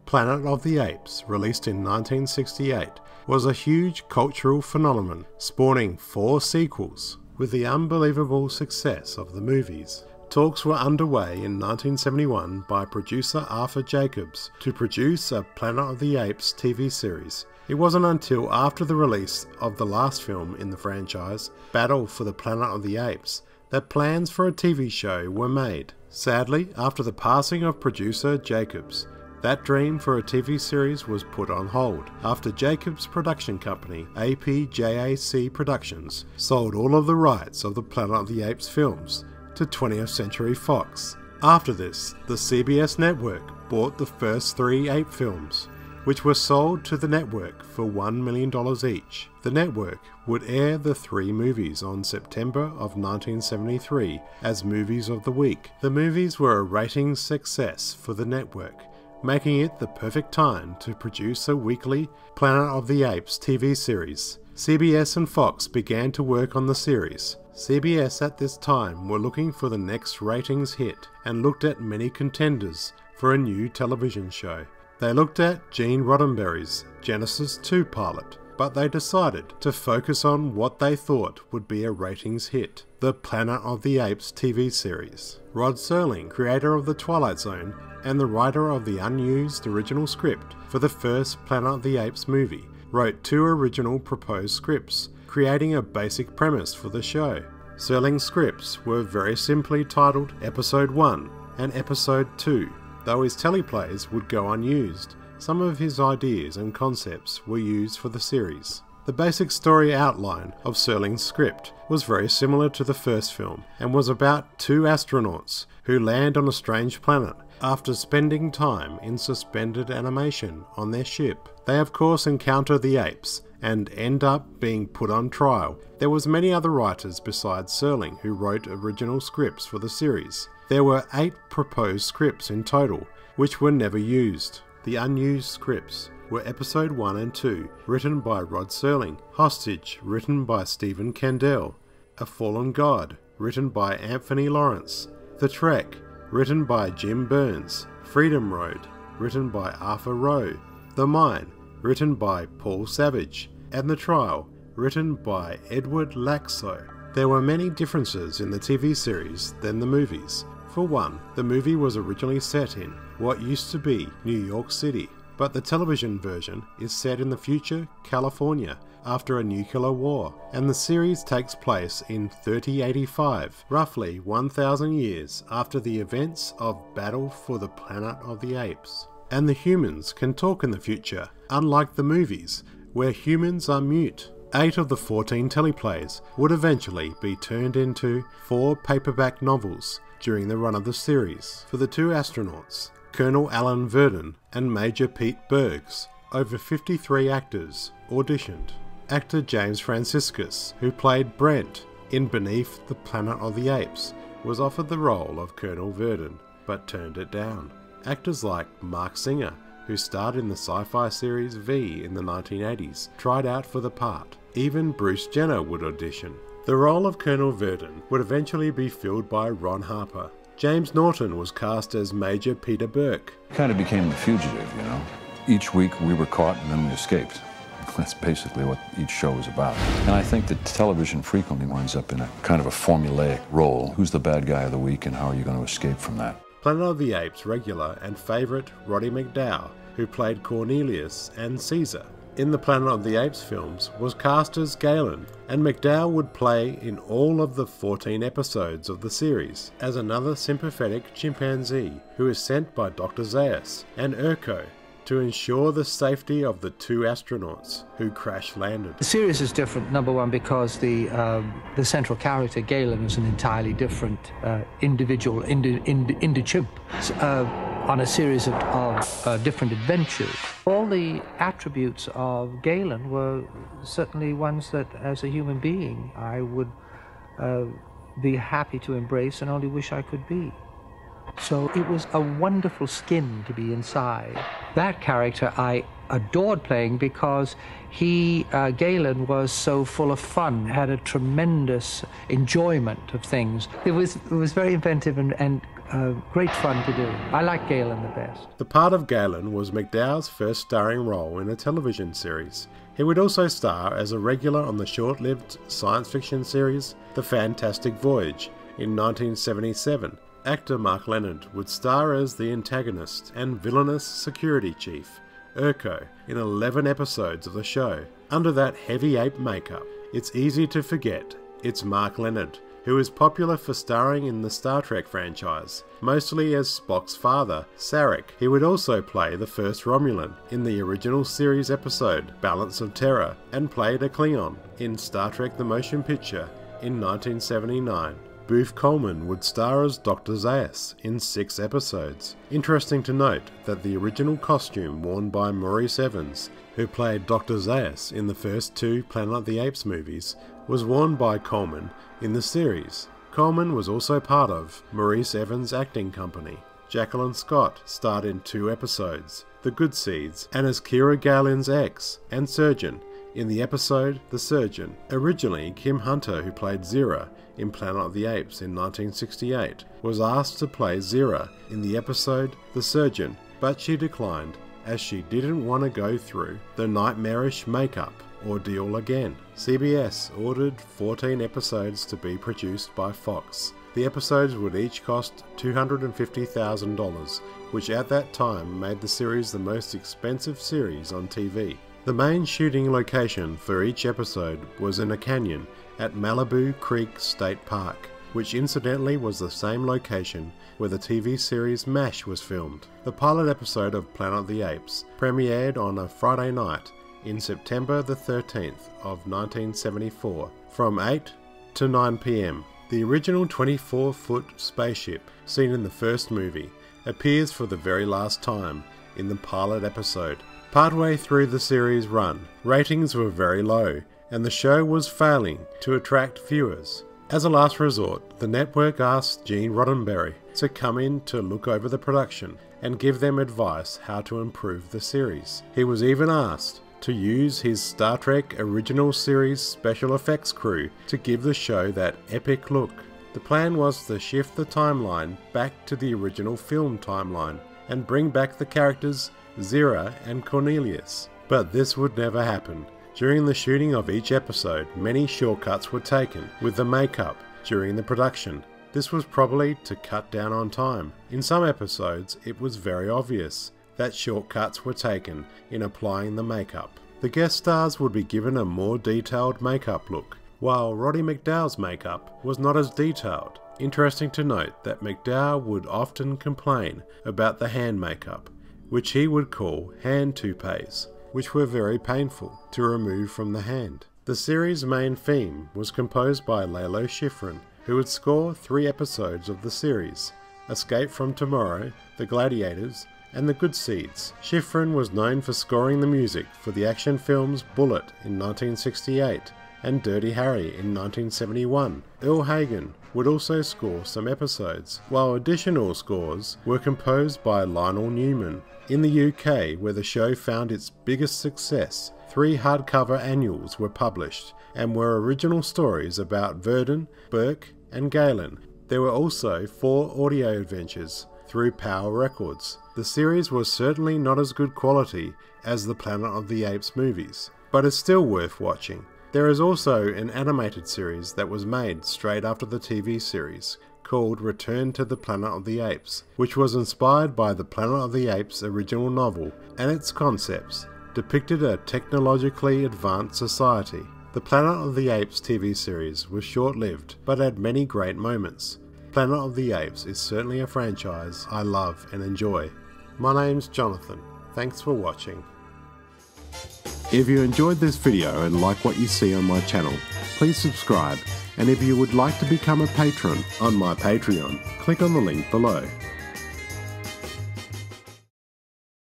Planet of the Apes, released in 1968, was a huge cultural phenomenon, spawning 4 sequels. With the unbelievable success of the movies, talks were underway in 1971 by producer Arthur Jacobs to produce a Planet of the Apes TV series. It wasn't until after the release of the last film in the franchise, Battle for the Planet of the Apes, that plans for a TV show were made. Sadly, after the passing of producer Jacobs, that dream for a TV series was put on hold after Jacobs' production company, APJAC Productions, sold all of the rights of the Planet of the Apes films to 20th Century Fox. After this, the CBS network bought the first 3 ape films, which were sold to the network for $1 million each. The network would air the 3 movies on September of 1973 as Movies of the Week. The movies were a ratings success for the network, making it the perfect time to produce a weekly Planet of the Apes TV series. CBS and Fox began to work on the series. CBS at this time were looking for the next ratings hit and looked at many contenders for a new television show. They looked at Gene Roddenberry's Genesis 2 pilot, but they decided to focus on what they thought would be a ratings hit, the Planet of the Apes TV series. Rod Serling, creator of The Twilight Zone and the writer of the unused original script for the first Planet of the Apes movie, wrote 2 original proposed scripts, creating a basic premise for the show. Serling's scripts were very simply titled Episode 1 and Episode 2. Though his teleplays would go unused, some of his ideas and concepts were used for the series. The basic story outline of Serling's script was very similar to the first film and was about 2 astronauts who land on a strange planet after spending time in suspended animation on their ship. They of course encounter the apes and end up being put on trial. There was many other writers besides Serling who wrote original scripts for the series. There were 8 proposed scripts in total, which were never used. The unused scripts were Episode 1 and 2, written by Rod Serling, Hostage, written by Stephen Kendall, A Fallen God, written by Anthony Lawrence, The Trek, written by Jim Burns, Freedom Road, written by Arthur Rowe, The Mine, written by Paul Savage, and The Trial, written by Edward Laxo. There were many differences in the TV series than the movies. For one, the movie was originally set in what used to be New York City, but the television version is set in the future California after a nuclear war, and the series takes place in 3085, roughly 1,000 years after the events of Battle for the Planet of the Apes. And the humans can talk in the future, unlike the movies, where humans are mute. 8 of the 14 teleplays would eventually be turned into 4 paperback novels during the run of the series. For the 2 astronauts, Colonel Alan Verdon and Major Pete Bergs, over 53 actors auditioned. Actor James Franciscus, who played Brent in Beneath the Planet of the Apes, was offered the role of Colonel Verdon, but turned it down. Actors like Mark Singer, who starred in the sci-fi series V in the 1980s, tried out for the part. Even Bruce Jenner would audition. The role of Colonel Verdon would eventually be filled by Ron Harper. James Norton was cast as Major Peter Burke. Kind of became the fugitive, you know. Each week we were caught and then we escaped. That's basically what each show is about. And I think that television frequently winds up in a kind of a formulaic role. Who's the bad guy of the week and how are you going to escape from that? Planet of the Apes regular and favourite Roddy McDowall, who played Cornelius and Caesar in the Planet of the Apes films, was cast as Galen, and McDowall would play in all of the 14 episodes of the series as another sympathetic chimpanzee who is sent by Dr. Zaius and Urko to ensure the safety of the 2 astronauts who crash-landed. The series is different, number one, because the central character, Galen, is an entirely different individual, Indi-chimp, on a series of different adventures. All the attributes of Galen were certainly ones that, as a human being, I would be happy to embrace and only wish I could be. So it was a wonderful skin to be inside. That character I adored playing because Galen was so full of fun, had a tremendous enjoyment of things. It was very inventive and great fun to do. I like Galen the best. The part of Galen was McDowell's first starring role in a television series. He would also star as a regular on the short-lived science fiction series The Fantastic Voyage in 1977. Actor Mark Leonard would star as the antagonist and villainous security chief, Urko, in 11 episodes of the show. Under that heavy ape makeup, it's easy to forget it's Mark Leonard, who is popular for starring in the Star Trek franchise, mostly as Spock's father, Sarek. He would also play the first Romulan in the original series episode Balance of Terror, and played a Klingon in Star Trek the Motion Picture in 1979. Booth Coleman would star as Dr. Zaius in 6 episodes. Interesting to note that the original costume worn by Maurice Evans, who played Dr. Zaius in the first 2 Planet of the Apes movies, was worn by Coleman in the series. Coleman was also part of Maurice Evans' acting company. Jacqueline Scott starred in 2 episodes, The Good Seeds, and as Kira Galen's ex and surgeon in the episode The Surgeon. Originally, Kim Hunter, who played Zira in Planet of the Apes in 1968, was asked to play Zira in the episode The Surgeon, but she declined as she didn't want to go through the nightmarish makeup ordeal again. CBS ordered 14 episodes to be produced by Fox. The episodes would each cost $250,000, which at that time made the series the most expensive series on TV. The main shooting location for each episode was in a canyon at Malibu Creek State Park, which incidentally was the same location where the TV series MASH was filmed. The pilot episode of Planet of the Apes premiered on a Friday night in September the 13th of 1974 from 8 to 9 p.m. The original 24-foot spaceship seen in the first movie appears for the very last time in the pilot episode. Partway through the series' run, ratings were very low and the show was failing to attract viewers. As a last resort, the network asked Gene Roddenberry to come in to look over the production and give them advice how to improve the series. He was even asked to use his Star Trek original series special effects crew to give the show that epic look. The plan was to shift the timeline back to the original film timeline and bring back the characters Zira and Cornelius. But this would never happen. During the shooting of each episode, many shortcuts were taken with the makeup during the production. This was probably to cut down on time. In some episodes, it was very obvious that shortcuts were taken in applying the makeup. The guest stars would be given a more detailed makeup look, while Roddy McDowell's makeup was not as detailed. Interesting to note that McDowell would often complain about the hand makeup, which he would call hand toupees, which were very painful to remove from the hand. The series' main theme was composed by Lalo Schifrin, who would score 3 episodes of the series: Escape from Tomorrow, The Gladiators, and The Good Seeds. Schifrin was known for scoring the music for the action films Bullet in 1968 and Dirty Harry in 1971. Earl Hagen would also score some episodes, while additional scores were composed by Lionel Newman. In the UK, where the show found its biggest success, 3 hardcover annuals were published and were original stories about Verdon, Burke and Galen. There were also 4 audio adventures through Power Records. The series was certainly not as good quality as the Planet of the Apes movies, but is still worth watching. There is also an animated series that was made straight after the TV series, called Return to the Planet of the Apes, which was inspired by the Planet of the Apes original novel, and its concepts depicted a technologically advanced society. The Planet of the Apes TV series was short-lived, but had many great moments. Planet of the Apes is certainly a franchise I love and enjoy. My name's Jonathan. Thanks for watching. If you enjoyed this video and like what you see on my channel, please subscribe, and if you would like to become a patron on my Patreon, click on the link below.